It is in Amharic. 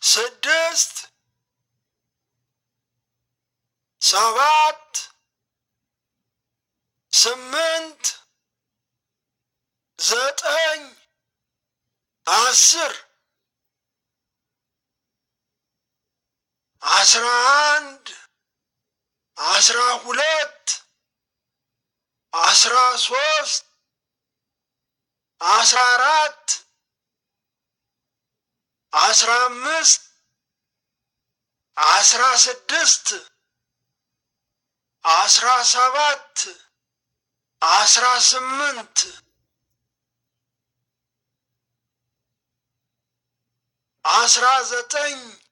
ስድስት ሰባት ስምንት ዘጠኝ 10 11 12 13 14 15 16 17 18 19